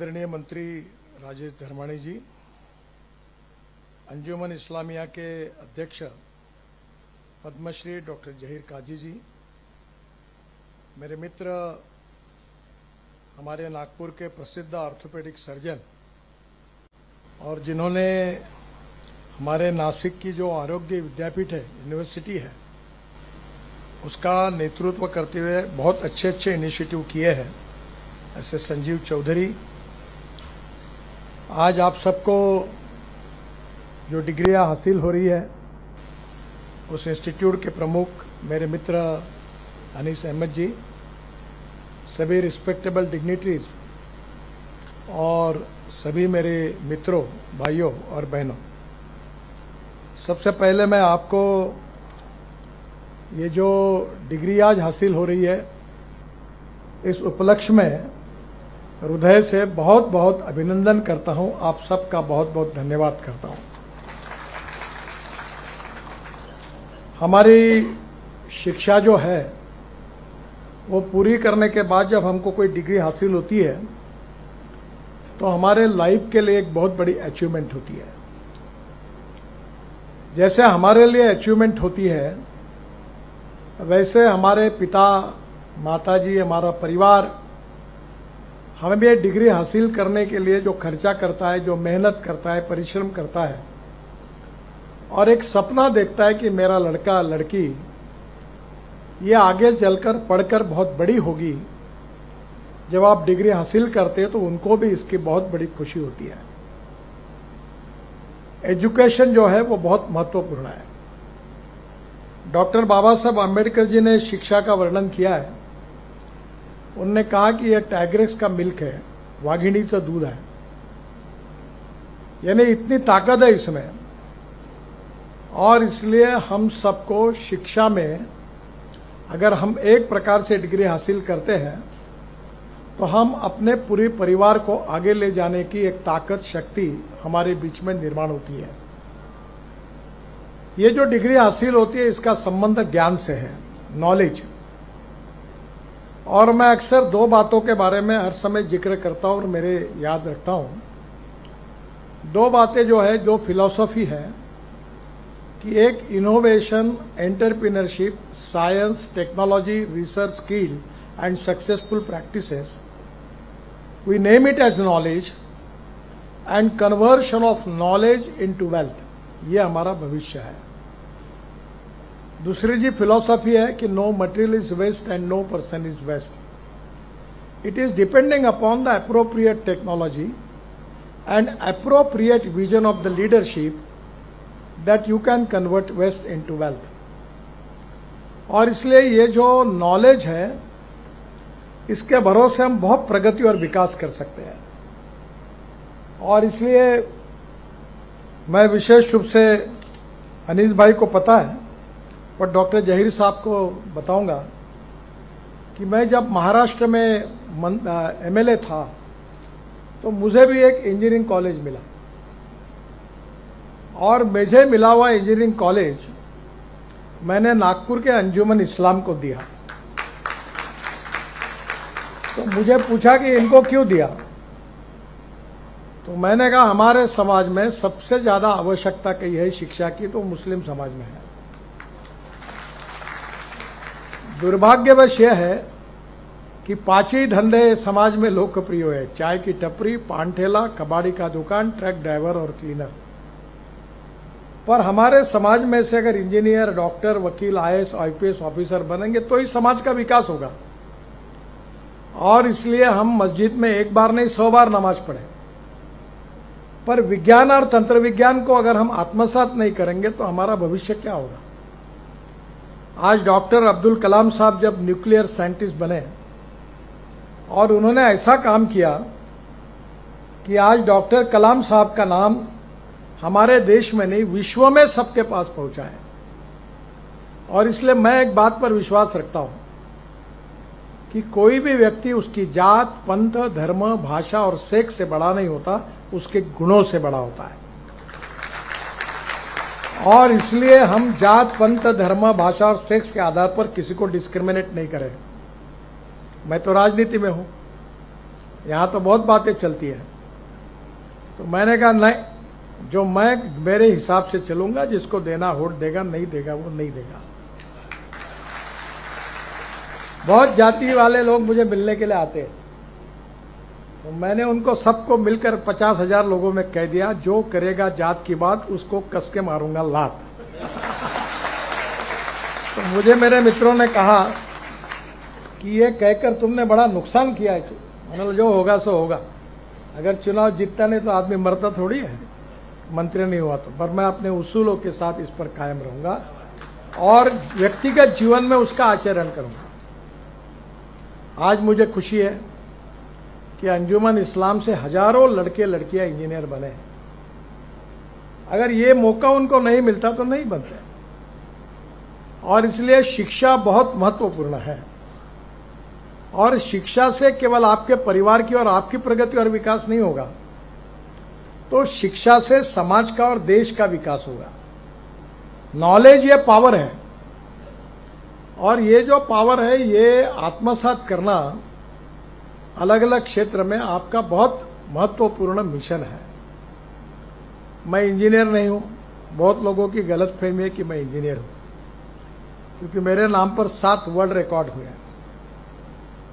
आदरणीय मंत्री राजेश धर्माणी जी, अंजुमन इस्लामिया के अध्यक्ष पद्मश्री डॉक्टर जहीर काजी जी, मेरे मित्र हमारे नागपुर के प्रसिद्ध ऑर्थोपेडिक सर्जन और जिन्होंने हमारे नासिक की जो आरोग्य विद्यापीठ है, यूनिवर्सिटी है, उसका नेतृत्व करते हुए बहुत अच्छे अच्छे इनिशिएटिव किए हैं, ऐसे संजीव चौधरी। आज आप सबको जो डिग्रियां हासिल हो रही है, उस इंस्टीट्यूट के प्रमुख मेरे मित्र अनीस अहमद जी, सभी रिस्पेक्टेबल डिग्निटरीज और सभी मेरे मित्रों, भाइयों और बहनों, सबसे पहले मैं आपको ये जो डिग्री आज हासिल हो रही है, इस उपलक्ष्य में हृदय से बहुत बहुत अभिनंदन करता हूं। आप सबका बहुत बहुत धन्यवाद करता हूं। हमारी शिक्षा जो है वो पूरी करने के बाद जब हमको कोई डिग्री हासिल होती है तो हमारे लाइफ के लिए एक बहुत बड़ी अचीवमेंट होती है। जैसे हमारे लिए अचीवमेंट होती है, वैसे हमारे पिता, माताजी, हमारा परिवार हमें भी डिग्री हासिल करने के लिए जो खर्चा करता है, जो मेहनत करता है, परिश्रम करता है और एक सपना देखता है कि मेरा लड़का लड़की ये आगे चलकर पढ़कर बहुत बड़ी होगी। जब आप डिग्री हासिल करते हैं तो उनको भी इसकी बहुत बड़ी खुशी होती है। एजुकेशन जो है वो बहुत महत्वपूर्ण है। डॉक्टर बाबा साहब आम्बेडकर जी ने शिक्षा का वर्णन किया है। उन्होंने कहा कि यह टाइग्रेस का मिल्क है, वाघिणीचं दूध है, यानी इतनी ताकत है इसमें। और इसलिए हम सबको शिक्षा में अगर हम एक प्रकार से डिग्री हासिल करते हैं तो हम अपने पूरे परिवार को आगे ले जाने की एक ताकत, शक्ति हमारे बीच में निर्माण होती है। ये जो डिग्री हासिल होती है, इसका संबंध ज्ञान से है, नॉलेज। और मैं अक्सर दो बातों के बारे में हर समय जिक्र करता हूं और मेरे याद रखता हूं। दो बातें जो है, जो फिलॉसफी है कि एक innovation, entrepreneurship, science, technology, research, skill and successful practices, we name it as knowledge and conversion of knowledge into wealth. ये हमारा भविष्य है। दूसरी जी फिलॉसफी है कि no material is waste and no person is waste. It is depending upon the appropriate technology and appropriate vision of the leadership that you can convert waste into wealth. और इसलिए ये जो नॉलेज है, इसके भरोसे हम बहुत प्रगति और विकास कर सकते हैं। और इसलिए मैं विशेष रूप से अनीस भाई को पता है और डॉक्टर जहीर साहब को बताऊंगा कि मैं जब महाराष्ट्र में एमएलए था तो मुझे भी एक इंजीनियरिंग कॉलेज मिला और मुझे मिला हुआ इंजीनियरिंग कॉलेज मैंने नागपुर के अंजुमन इस्लाम को दिया। तो मुझे पूछा कि इनको क्यों दिया, तो मैंने कहा हमारे समाज में सबसे ज्यादा आवश्यकता कही है शिक्षा की, तो मुस्लिम समाज में है। दुर्भाग्यवश यह है कि पांच ही धंधे समाज में लोकप्रिय है: चाय की टपरी, पान ठेला, कबाड़ी का दुकान, ट्रक ड्राइवर और क्लीनर। पर हमारे समाज में से अगर इंजीनियर, डॉक्टर, वकील, आईएएस, आईपीएस ऑफिसर बनेंगे तो ही समाज का विकास होगा। और इसलिए हम मस्जिद में एक बार नहीं 100 बार नमाज पढ़े, पर विज्ञान और तंत्र विज्ञान को अगर हम आत्मसात नहीं करेंगे तो हमारा भविष्य क्या होगा। आज डॉक्टर अब्दुल कलाम साहब जब न्यूक्लियर साइंटिस्ट बने और उन्होंने ऐसा काम किया कि आज डॉक्टर कलाम साहब का नाम हमारे देश में नहीं, विश्व में सबके पास पहुंचा है। और इसलिए मैं एक बात पर विश्वास रखता हूं कि कोई भी व्यक्ति उसकी जात, पंथ, धर्म, भाषा और सेक्स से बड़ा नहीं होता, उसके गुणों से बड़ा होता है। और इसलिए हम जात, पंथ, धर्म, भाषा और सेक्स के आधार पर किसी को डिस्क्रिमिनेट नहीं करें। मैं तो राजनीति में हूं, यहां तो बहुत बातें चलती है। तो मैंने कहा नहीं, जो मैं मेरे हिसाब से चलूंगा, जिसको देना वोट देगा, नहीं देगा वो नहीं देगा। बहुत जाति वाले लोग मुझे मिलने के लिए आते हैं, तो मैंने उनको सबको मिलकर 50,000 लोगों में कह दिया, जो करेगा जात की बात उसको कस के मारूंगा लात। तो मुझे मेरे मित्रों ने कहा कि ये कहकर तुमने बड़ा नुकसान किया है। मैंने कहा जो होगा सो होगा, अगर चुनाव जीतता नहीं तो आदमी मरता थोड़ी है, मंत्री नहीं हुआ तो। पर मैं अपने उसूलों के साथ इस पर कायम रहूंगा और व्यक्तिगत जीवन में उसका आचरण करूंगा। आज मुझे खुशी है कि अंजुमन इस्लाम से हजारों लड़के लड़कियां इंजीनियर बने हैं। अगर ये मौका उनको नहीं मिलता तो नहीं बनते। और इसलिए शिक्षा बहुत महत्वपूर्ण है, और शिक्षा से केवल आपके परिवार की और आपकी प्रगति और विकास नहीं होगा, तो शिक्षा से समाज का और देश का विकास होगा। नॉलेज ये पावर है, और ये जो पावर है ये आत्मसात करना अलग अलग क्षेत्र में आपका बहुत महत्वपूर्ण मिशन है। मैं इंजीनियर नहीं हूं, बहुत लोगों की गलतफहमी है कि मैं इंजीनियर हूं, क्योंकि मेरे नाम पर 7 वर्ल्ड रिकॉर्ड हुए हैं।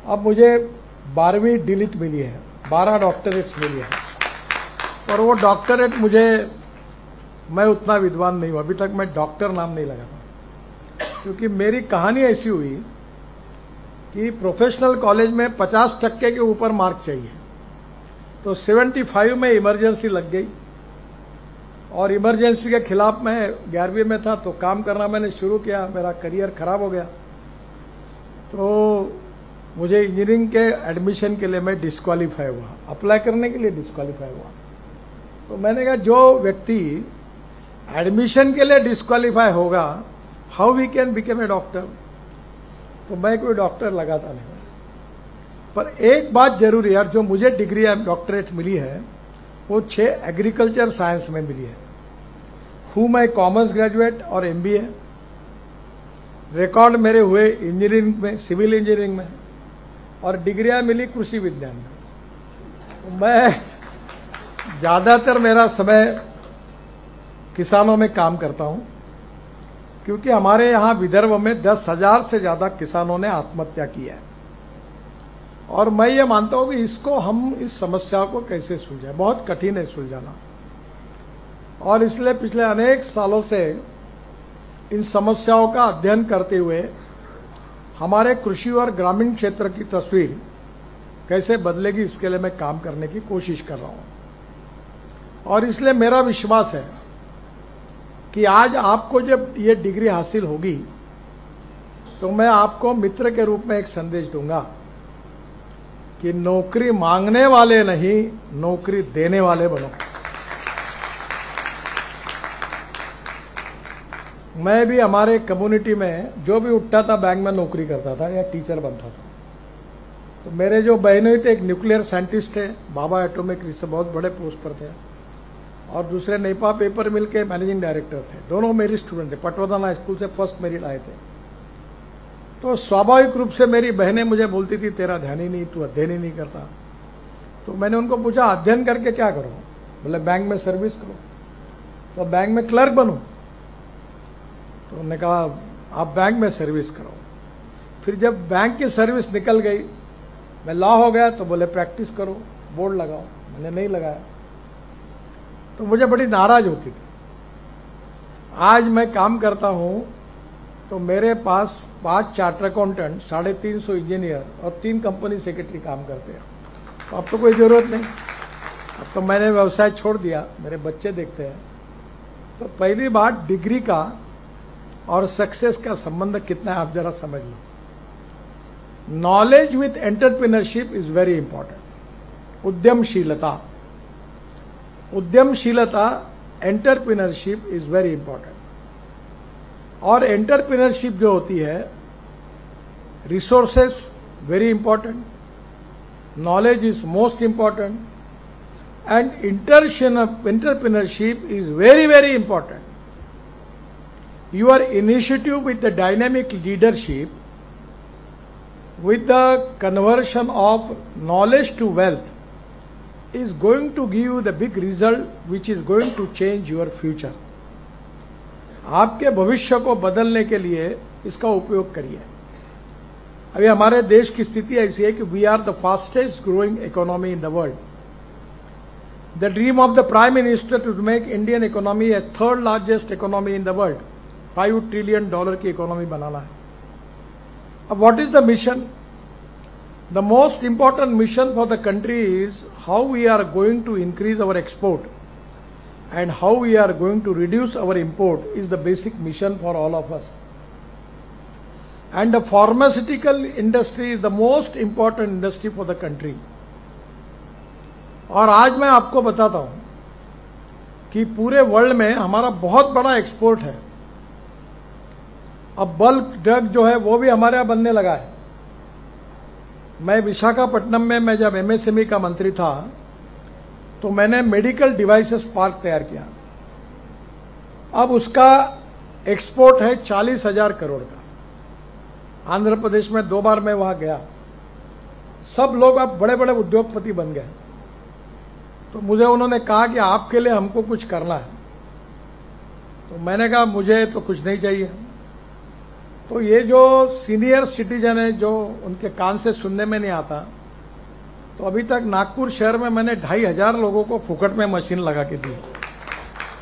अब मुझे 12वीं डिलीट मिली है, 12 डॉक्टरेट्स मिली है, और वो डॉक्टरेट मैं उतना विद्वान नहीं हूं, अभी तक मैं डॉक्टर नाम नहीं लगाता, क्योंकि मेरी कहानी ऐसी हुई कि प्रोफेशनल कॉलेज में 50% के ऊपर मार्क चाहिए, तो 75 में इमरजेंसी लग गई, और इमरजेंसी के खिलाफ मैं 11वीं में था, तो काम करना मैंने शुरू किया, मेरा करियर खराब हो गया। तो मुझे इंजीनियरिंग के एडमिशन के लिए मैं डिस्क्वालीफाई हुआ, अप्लाई करने के लिए डिस्क्वालीफाई हुआ। तो मैंने कहा जो व्यक्ति एडमिशन के लिए डिस्क्वालीफाई होगा, how we can become a doctor. तो मैं कोई डॉक्टर लगाता नहीं। पर एक बात जरूर यार, जो मुझे डिग्री डॉक्टरेट मिली है वो 6 एग्रीकल्चर साइंस में मिली है। हूं मैं कॉमर्स ग्रेजुएट और MBA, रिकॉर्ड मेरे हुए इंजीनियरिंग में, सिविल इंजीनियरिंग में, और डिग्रियां मिली कृषि विज्ञान में। तो मैं ज्यादातर मेरा समय किसानों में काम करता हूं, क्योंकि हमारे यहां विदर्भ में 10,000 से ज्यादा किसानों ने आत्महत्या की है, और मैं ये मानता हूं कि इसको हम इस समस्या को कैसे सुलझाएं, बहुत कठिन है सुलझाना। और इसलिए पिछले अनेक सालों से इन समस्याओं का अध्ययन करते हुए हमारे कृषि और ग्रामीण क्षेत्र की तस्वीर कैसे बदलेगी, इसके लिए मैं काम करने की कोशिश कर रहा हूं। और इसलिए मेरा विश्वास है कि आज आपको जब ये डिग्री हासिल होगी तो मैं आपको मित्र के रूप में एक संदेश दूंगा कि नौकरी मांगने वाले नहीं, नौकरी देने वाले बनो। मैं भी हमारे कम्युनिटी में जो भी उठता था बैंक में नौकरी करता था या टीचर बनता था। तो मेरे जो बहनों थे, एक न्यूक्लियर साइंटिस्ट थे, बाबा एटॉमिक रिसर्च, बहुत बड़े पोस्ट पर थे, और दूसरे नेपा पेपर मिल के मैनेजिंग डायरेक्टर थे। दोनों मेरी स्टूडेंट थे, पटवर्धन हाई स्कूल से फर्स्ट मेरिट आए थे। तो स्वाभाविक रूप से मेरी बहनें मुझे बोलती थी तेरा ध्यान ही नहीं, तू अध्ययन ही नहीं करता। तो मैंने उनको पूछा अध्ययन करके क्या करो? बोले बैंक में सर्विस करो। तो बैंक में क्लर्क बनो। तो उन्होंने कहा आप बैंक में सर्विस करो। फिर जब बैंक की सर्विस निकल गई, मैं लॉ हो गया, तो बोले प्रैक्टिस करो, बोर्ड लगाओ। मैंने नहीं लगाया, तो मुझे बड़ी नाराज होती थी। आज मैं काम करता हूं तो मेरे पास 5 चार्टर अकाउंटेंट, 350 इंजीनियर और 3 कंपनी सेक्रेटरी काम करते हैं। तो अब तो कोई जरूरत नहीं, अब तो मैंने व्यवसाय छोड़ दिया, मेरे बच्चे देखते हैं। तो पहली बात, डिग्री का और सक्सेस का संबंध कितना है आप जरा समझ लो। Knowledge with entrepreneurship is very important. उद्यमशीलता एंटरप्रेन्योरशिप इज वेरी इंपॉर्टेंट। और एंटरप्रेन्योरशिप जो होती है, resources very important, knowledge is most important, and entrepreneurship is very very important. Your initiative with the dynamic leadership with the conversion of knowledge to wealth is going to give you the big result which is going to change your future. आपके भविष्य को बदलने के लिए इसका उपयोग करिए। अभी हमारे देश की स्थिति ऐसी है कि we are the fastest growing economy in the world. The dream of the prime minister to make Indian economy a third largest economy in the world, $5 trillion की इकोनॉमी बनाना है। अब what is the mission? The most important mission for the country is how we are going to increase our export and how we are going to reduce our import is the basic mission for all of us. And the pharmaceutical industry is the most important industry for the country. और आज मैं आपको बताता हूं कि पूरे world में हमारा बहुत बड़ा एक्सपोर्ट है। अब बल्क ड्रग जो है वो भी हमारे यहां बनने लगा है। मैं विशाखापट्टनम में मैं जब एमएसएमई का मंत्री था तो मैंने मेडिकल डिवाइसेस पार्क तैयार किया। अब उसका एक्सपोर्ट है 40,000 करोड़ का। आंध्र प्रदेश में 2 बार मैं वहां गया। सब लोग अब बड़े बड़े उद्योगपति बन गए। तो मुझे उन्होंने कहा कि आपके लिए हमको कुछ करना है। तो मैंने कहा मुझे तो कुछ नहीं चाहिए। तो ये जो सीनियर सिटीजन है जो उनके कान से सुनने में नहीं आता, तो अभी तक नागपुर शहर में मैंने 2,500 लोगों को फुकट में मशीन लगा के दी।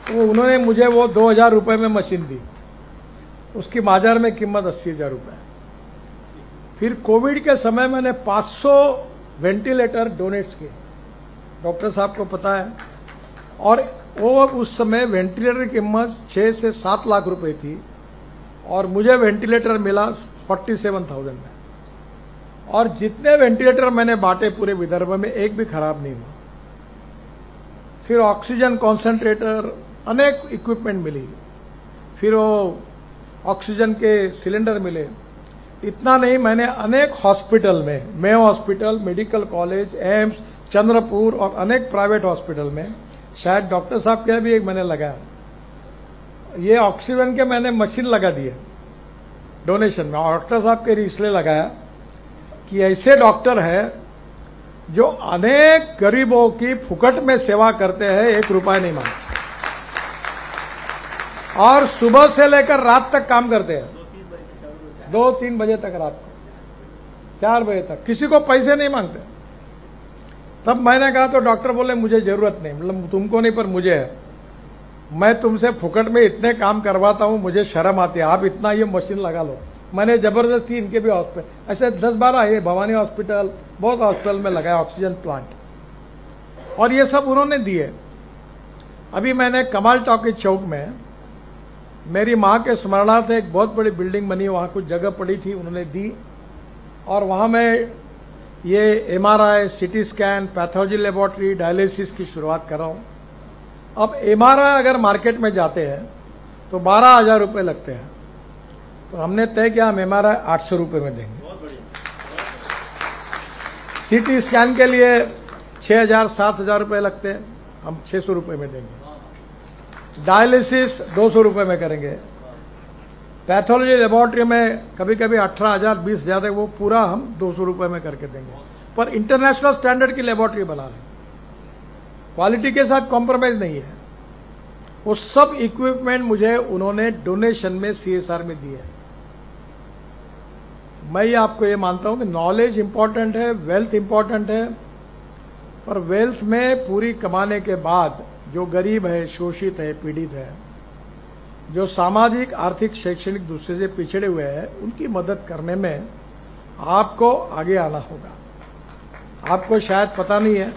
तो उन्होंने मुझे वो 2,000 रुपए में मशीन दी। उसकी बाजार में कीमत 80,000 रुपए। फिर कोविड के समय मैंने 500 वेंटिलेटर डोनेट्स किए। डॉक्टर साहब को पता है। और वो उस समय वेंटिलेटर की कीमत 6 से 7 लाख रुपए थी और मुझे वेंटिलेटर मिला 47,000 में। और जितने वेंटिलेटर मैंने बांटे पूरे विदर्भ में एक भी खराब नहीं हुआ। फिर ऑक्सीजन कॉन्सेंट्रेटर, अनेक इक्विपमेंट मिली। फिर वो ऑक्सीजन के सिलेंडर मिले। इतना नहीं, मैंने अनेक हॉस्पिटल में, Mayo hospital, medical college, AIIMS, Chandrapur और अनेक प्राइवेट हॉस्पिटल में, शायद डॉक्टर साहब के भी एक मैंने लगाया। ये ऑक्सीजन के मैंने मशीन लगा दिए डोनेशन में। डॉक्टर साहब के इसलिए लगाया कि ऐसे डॉक्टर है जो अनेक गरीबों की फुकट में सेवा करते हैं, 1 रुपया नहीं मांगते और सुबह से लेकर रात तक काम करते हैं। 2-3 बजे तक, रात को 4 बजे तक, किसी को पैसे नहीं मांगते। तब मैंने कहा तो डॉक्टर बोले मुझे जरूरत नहीं, मतलब तुमको नहीं पर मुझे है। मैं तुमसे फुकट में इतने काम करवाता हूं, मुझे शर्म आती है, आप इतना ये मशीन लगा लो। मैंने जबरदस्ती इनके भी हॉस्पिटल ऐसे 10-12 ये भवानी हॉस्पिटल, बहुत हॉस्पिटल में लगाया ऑक्सीजन प्लांट। और ये सब उन्होंने दिए। अभी मैंने कमाल टॉकीज चौक में मेरी मां के स्मरणार्थ एक बहुत बड़ी बिल्डिंग बनी, वहां कुछ जगह पड़ी थी, उन्होंने दी। और वहां मैं ये MRI, CT scan, pathology laboratory, dialysis की शुरुआत कर रहा हूं। अब MRI अगर मार्केट में जाते हैं तो 12,000 रुपए लगते हैं। तो हमने तय किया हम MRI 800 रुपए में देंगे। CT स्कैन के लिए 6,000-7,000 रुपए लगते हैं, हम 600 रुपए में देंगे। डायलिसिस 200 रुपए में करेंगे। पैथोलॉजी लेबोरेटरी में कभी कभी 18,000, 20,000, वो पूरा हम 200 रुपए में करके देंगे। पर इंटरनेशनल स्टैंडर्ड की लेबोरेटरी बना रहे हैं, क्वालिटी के साथ कॉम्प्रोमाइज नहीं है। वो सब इक्विपमेंट मुझे उन्होंने डोनेशन में CSR में दिए। मैं ये आपको ये मानता हूं कि नॉलेज इंपॉर्टेंट है, वेल्थ इंपॉर्टेंट है, पर वेल्थ में पूरी कमाने के बाद जो गरीब है, शोषित है, पीड़ित है, जो सामाजिक, आर्थिक, शैक्षणिक दूसरे से पिछड़े हुए हैं, उनकी मदद करने में आपको आगे आना होगा। आपको शायद पता नहीं है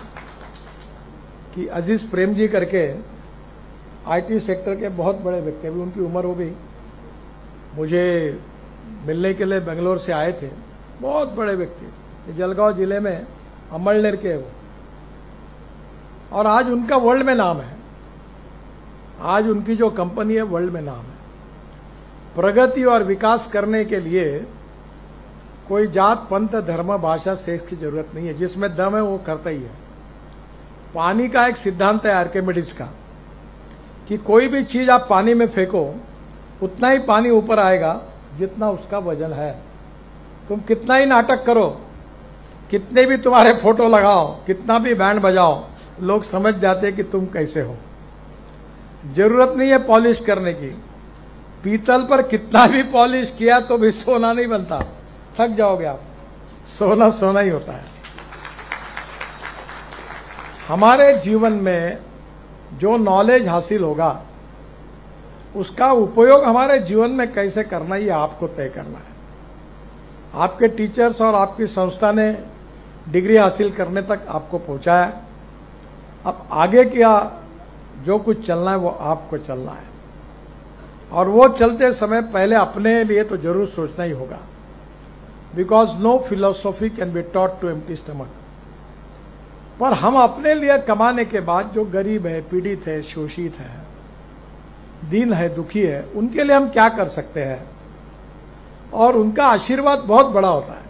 कि अजीज प्रेम जी करके IT सेक्टर के बहुत बड़े व्यक्ति, अभी उनकी उम्र हो गई, मुझे मिलने के लिए बेंगलोर से आए थे। बहुत बड़े व्यक्ति, जलगांव जिले में अमलनेर के वो, और आज उनका वर्ल्ड में नाम है। आज उनकी जो कंपनी है वर्ल्ड में नाम है। प्रगति और विकास करने के लिए कोई जात, पंथ, धर्म, भाषा, सेक्स की जरूरत नहीं है। जिसमें दम है वो करता ही है। पानी का एक सिद्धांत है आर्किमिडीज का कि कोई भी चीज आप पानी में फेंको उतना ही पानी ऊपर आएगा जितना उसका वजन है। तुम कितना ही नाटक करो, कितने भी तुम्हारे फोटो लगाओ, कितना भी बैंड बजाओ, लोग समझ जाते कि तुम कैसे हो। जरूरत नहीं है पॉलिश करने की। पीतल पर कितना भी पॉलिश किया तो भी सोना नहीं बनता, थक जाओगे आप। सोना सोना ही होता है। हमारे जीवन में जो नॉलेज हासिल होगा उसका उपयोग हमारे जीवन में कैसे करना, ये आपको तय करना है। आपके टीचर्स और आपकी संस्था ने डिग्री हासिल करने तक आपको पहुंचाया। अब आगे क्या जो कुछ चलना है वो आपको चलना है, और वो चलते समय पहले अपने लिए तो जरूर सोचना ही होगा। Because no philosophy can be taught to empty stomach. पर हम अपने लिए कमाने के बाद जो गरीब है, पीड़ित है, शोषित है, दीन है, दुखी है, उनके लिए हम क्या कर सकते हैं, और उनका आशीर्वाद बहुत बड़ा होता है,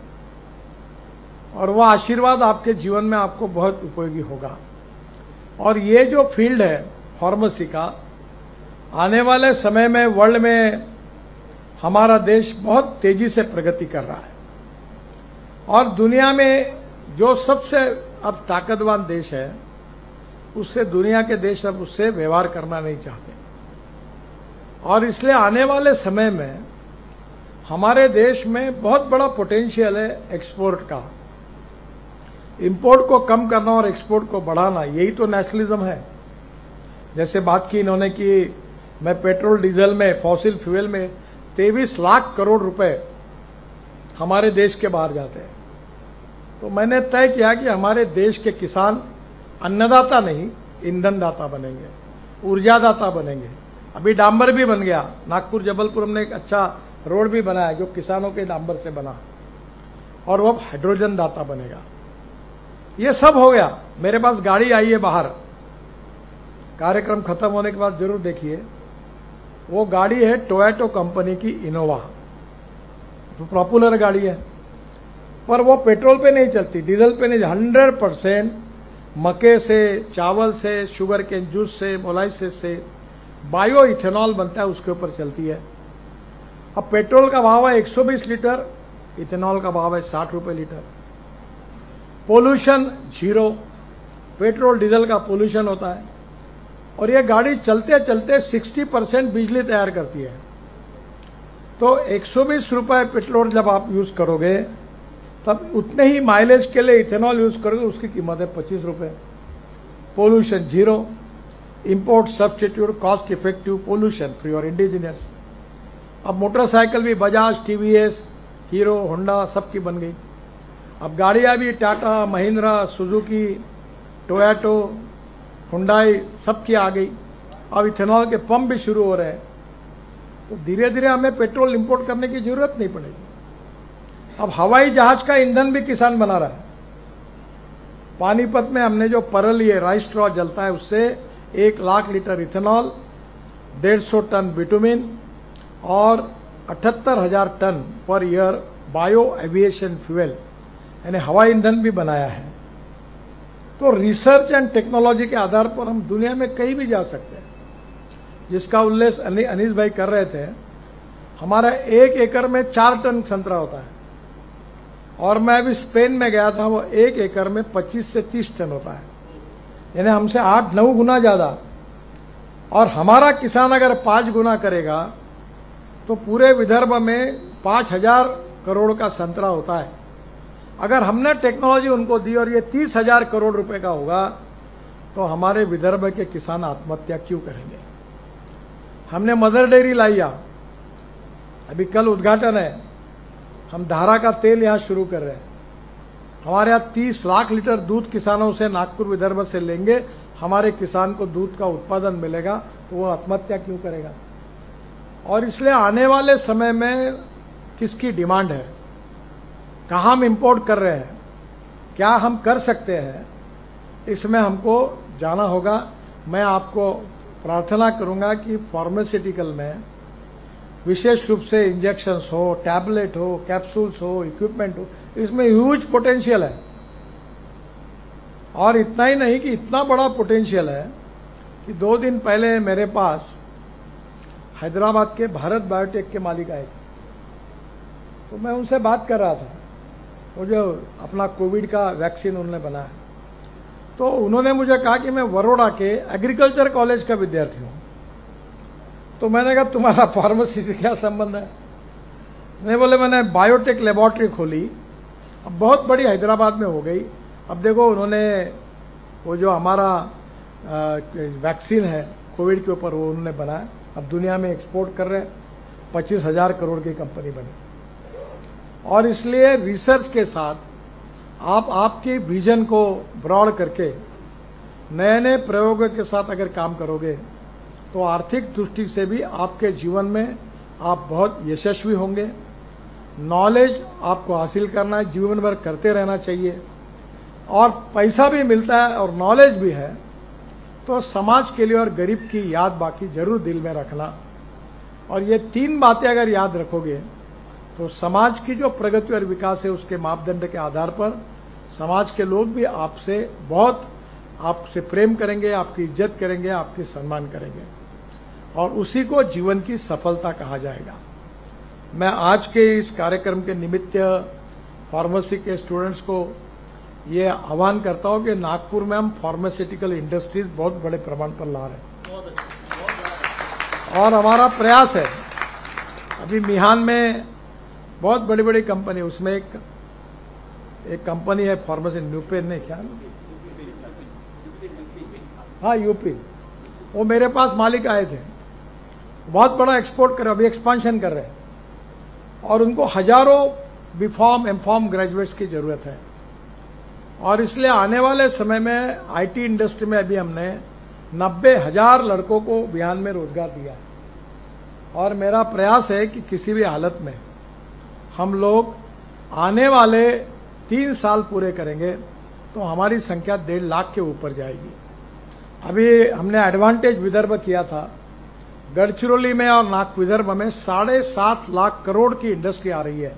और वह आशीर्वाद आपके जीवन में आपको बहुत उपयोगी होगा। और ये जो फील्ड है फार्मेसी का, आने वाले समय में वर्ल्ड में हमारा देश बहुत तेजी से प्रगति कर रहा है, और दुनिया में जो सबसे अब ताकतवान देश है, उससे दुनिया के देश अब उससे व्यवहार करना नहीं चाहते। और इसलिए आने वाले समय में हमारे देश में बहुत बड़ा पोटेंशियल है एक्सपोर्ट का। इंपोर्ट को कम करना और एक्सपोर्ट को बढ़ाना, यही तो नेशनलिज्म है। जैसे बात की इन्होंने कि मैं पेट्रोल डीजल में, फॉसिल फ्यूल में 23 लाख करोड़ रुपए हमारे देश के बाहर जाते हैं। तो मैंने तय किया कि हमारे देश के किसान अन्नदाता नहीं, ईंधनदाता बनेंगे, ऊर्जादाता बनेंगे। अभी डांबर भी बन गया, नागपुर जबलपुर हमने एक अच्छा रोड भी बनाया जो किसानों के डांबर से बना, और वो हाइड्रोजन दाता बनेगा। ये सब हो गया। मेरे पास गाड़ी आई है बाहर, कार्यक्रम खत्म होने के बाद जरूर देखिए। वो गाड़ी है टोयोटा कंपनी की इनोवा, तो पॉपुलर गाड़ी है, पर वो पेट्रोल पे नहीं चलती, डीजल पे नहीं। 100% मक्के से, चावल से, शुगर के जूस से, मोलाइसिस से बायो इथेनॉल बनता है, उसके ऊपर चलती है। अब पेट्रोल का भाव है 120 लीटर, इथेनॉल का भाव है 60 रुपए litre. Pollution zero, petrol diesel का पोल्यूशन होता है, और ये गाड़ी चलते चलते 60% बिजली तैयार करती है। तो 120 रुपए पेट्रोल जब आप यूज करोगे, तब उतने ही माइलेज के लिए इथेनॉल यूज करोगे, उसकी कीमत है 25 रुपए। Pollution zero, import substitute, cost effective, pollution free और इंडिजिनियस। अब मोटरसाइकिल भी बजाज, टीवीएस, हीरो, होंडा सबकी बन गई। अब गाड़ियां भी Tata, Mahindra, Suzuki, Toyota, Hyundai सबकी आ गई। अब इथेनॉल के पंप भी शुरू हो रहे हैं। तो धीरे धीरे हमें पेट्रोल इंपोर्ट करने की जरूरत नहीं पड़ेगी। अब हवाई जहाज का ईंधन भी किसान बना रहा है। पानीपत में हमने जो परल ये राइस स्ट्रॉ जलता है, उससे 1 lakh litre ethanol, 150 tonne bitumen और 78,000 ton per year bio aviation fuel यानी हवाई ईंधन भी बनाया है। तो रिसर्च एंड टेक्नोलॉजी के आधार पर हम दुनिया में कहीं भी जा सकते हैं, जिसका उल्लेख अनीस भाई कर रहे थे। हमारा 1 एकड़ में 4 टन संतरा होता है, और मैं अभी स्पेन में गया था, वो 1 एकड़ में 25 से 30 टन होता है, यानी हमसे 8-9 गुना ज्यादा। और हमारा किसान अगर 5 गुना करेगा तो पूरे विदर्भ में 5,000 करोड़ का संतरा होता है। अगर हमने टेक्नोलॉजी उनको दी और ये 30,000 करोड़ रुपए का होगा, तो हमारे विदर्भ के किसान आत्महत्या क्यों करेंगे। हमने मदर डेयरी लाइया, अभी कल उद्घाटन है। हम धारा का तेल यहां शुरू कर रहे हैं। हमारे यहां 30 लाख लीटर दूध किसानों से नागपुर विदर्भ से लेंगे, हमारे किसान को दूध का उत्पादन मिलेगा, तो वो आत्महत्या क्यों करेगा। और इसलिए आने वाले समय में किसकी डिमांड है, कहां हम इंपोर्ट कर रहे हैं, क्या हम कर सकते हैं, इसमें हमको जाना होगा। मैं आपको प्रार्थना करूंगा कि फार्मास्यूटिकल में विशेष रूप से इंजेक्शंस हो, टैबलेट हो, कैप्सूल्स हो, इक्विपमेंट हो, इसमें ह्यूज पोटेंशियल है। और इतना ही नहीं कि इतना बड़ा पोटेंशियल है कि 2 दिन पहले मेरे पास हैदराबाद के भारत बायोटेक के मालिक आए थे। तो मैं उनसे बात कर रहा था, वो जो अपना कोविड का वैक्सीन उन्होंने बनाया, तो उन्होंने मुझे कहा कि मैं बड़ौदा के एग्रीकल्चर कॉलेज का विद्यार्थी हूं। तो मैंने कहा तुम्हारा फार्मेसी से क्या संबंध है? नहीं, बोले मैंने बायोटेक लेबोरेटरी खोली, अब बहुत बड़ी हैदराबाद में हो गई। अब देखो उन्होंने वो जो हमारा वैक्सीन है कोविड के ऊपर, वो उन्होंने बनाया, अब दुनिया में एक्सपोर्ट कर रहे हैं, 25,000 करोड़ की कंपनी बनी। और इसलिए रिसर्च के साथ आप आपकी विजन को ब्रॉड करके नए नए प्रयोगों के साथ अगर काम करोगे तो आर्थिक दृष्टि से भी आपके जीवन में आप बहुत यशस्वी होंगे। नॉलेज आपको हासिल करना है, जीवन भर करते रहना चाहिए, और पैसा भी मिलता है और नॉलेज भी है, तो समाज के लिए और गरीब की याद बाकी जरूर दिल में रखना। और ये 3 बातें अगर याद रखोगे तो समाज की जो प्रगति और विकास है उसके मापदंड के आधार पर समाज के लोग भी आपसे बहुत आपसे प्रेम करेंगे, आपकी इज्जत करेंगे, आपकी सम्मान करेंगे, और उसी को जीवन की सफलता कहा जाएगा। मैं आज के इस कार्यक्रम के निमित्त फार्मेसी के स्टूडेंट्स को ये आह्वान करता हूं कि नागपुर में हम फार्मास्यूटिकल इंडस्ट्रीज बहुत बड़े प्रमाण पर ला रहे हैं, और हमारा प्रयास है। अभी मिहान में बहुत बड़ी बड़ी कंपनी, उसमें एक कंपनी है फार्मेसी, न्यूपेन ने क्या, हाँ यूपी, वो मेरे पास मालिक आए थे, बहुत बड़ा एक्सपोर्ट कर, अभी एक्सपांशन कर रहे हैं, और उनको हजारों बीफॉर्म एमफॉर्म ग्रेजुएट्स की जरूरत है। और इसलिए आने वाले समय में आईटी इंडस्ट्री में अभी हमने 90,000 लड़कों को बिहार में रोजगार दिया है, और मेरा प्रयास है कि किसी भी हालत में हम लोग आने वाले 3 साल पूरे करेंगे तो हमारी संख्या 1.5 लाख के ऊपर जाएगी। अभी हमने एडवांटेज विदर्भ किया था, गढ़चिरौली में और नाग विदर्भ में 7.5 लाख करोड़ की इंडस्ट्री आ रही है।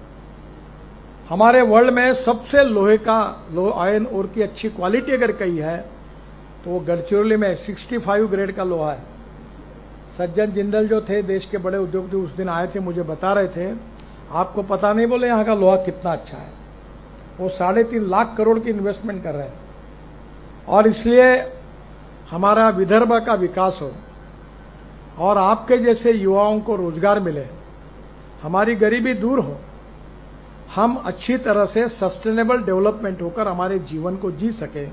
हमारे वर्ल्ड में सबसे लो आयरन ओर की अच्छी क्वालिटी अगर कही है तो वो गढ़चिरौली में 65 ग्रेड का लोहा है। सज्जन जिंदल जो थे देश के बड़े उद्योगपति, उस दिन आए थे, मुझे बता रहे थे आपको पता नहीं, बोले यहाँ का लोहा कितना अच्छा है। वो 3.5 लाख करोड़ की इन्वेस्टमेंट कर रहे हैं, और इसलिए हमारा विदर्भ का विकास हो और आपके जैसे युवाओं को रोजगार मिले, हमारी गरीबी दूर हो, हम अच्छी तरह से सस्टेनेबल डेवलपमेंट होकर हमारे जीवन को जी सके,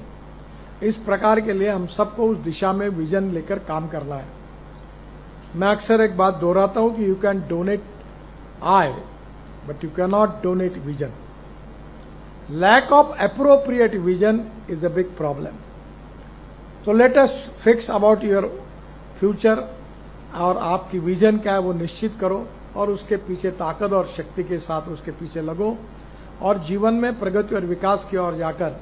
इस प्रकार के लिए हम सबको उस दिशा में विजन लेकर काम करना है। मैं अक्सर एक बात दोहराता हूं कि you can donate eye but you can not donate vision. Lack of appropriate vision is a big problem. तो let us fix about your future, और आपकी विजन क्या है वो निश्चित करो, और उसके पीछे ताकत और शक्ति के साथ उसके पीछे लगो, और जीवन में प्रगति और विकास की ओर जाकर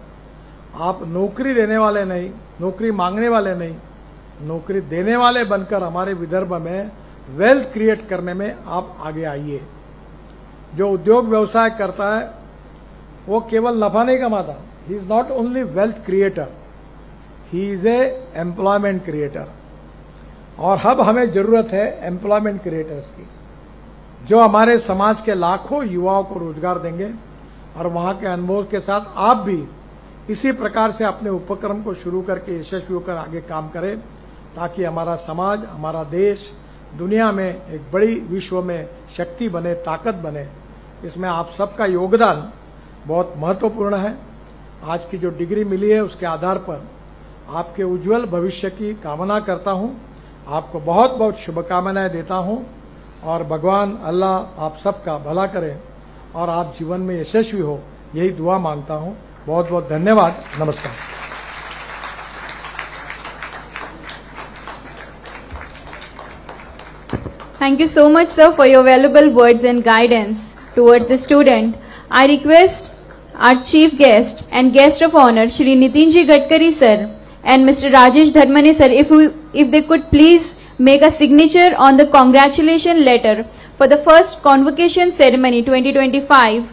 आप नौकरी देने वाले नहीं, नौकरी मांगने वाले नहीं, नौकरी देने वाले बनकर हमारे विदर्भ में वेल्थ क्रिएट करने में आप आगे आइए। जो उद्योग व्यवसाय करता है वो केवल नफा नहीं कमाता, he is not only wealth creator, he is a employment creator. और अब हमें जरूरत है एम्प्लॉयमेंट क्रिएटर्स की, जो हमारे समाज के लाखों युवाओं को रोजगार देंगे, और वहां के अनुभव के साथ आप भी इसी प्रकार से अपने उपक्रम को शुरू करके यशस्वी होकर आगे काम करें, ताकि हमारा समाज, हमारा देश दुनिया में एक बड़ी विश्व में शक्ति बने, ताकत बने। इसमें आप सबका योगदान बहुत महत्वपूर्ण है। आज की जो डिग्री मिली है उसके आधार पर आपके उज्जवल भविष्य की कामना करता हूं। आपको बहुत बहुत शुभकामनाएं देता हूं, और भगवान अल्लाह आप सबका भला करे और आप जीवन में यशस्वी हो, यही दुआ मांगता हूं। बहुत बहुत धन्यवाद। नमस्कार। Thank you so much, sir, for your valuable words and guidance towards the student. I request our chief guest and guest of honor, Shri Nitinji Gadkari sir and Mr. Rajesh Dharmani sir, if they could please make a signature on the congratulation letter for the first convocation ceremony 2025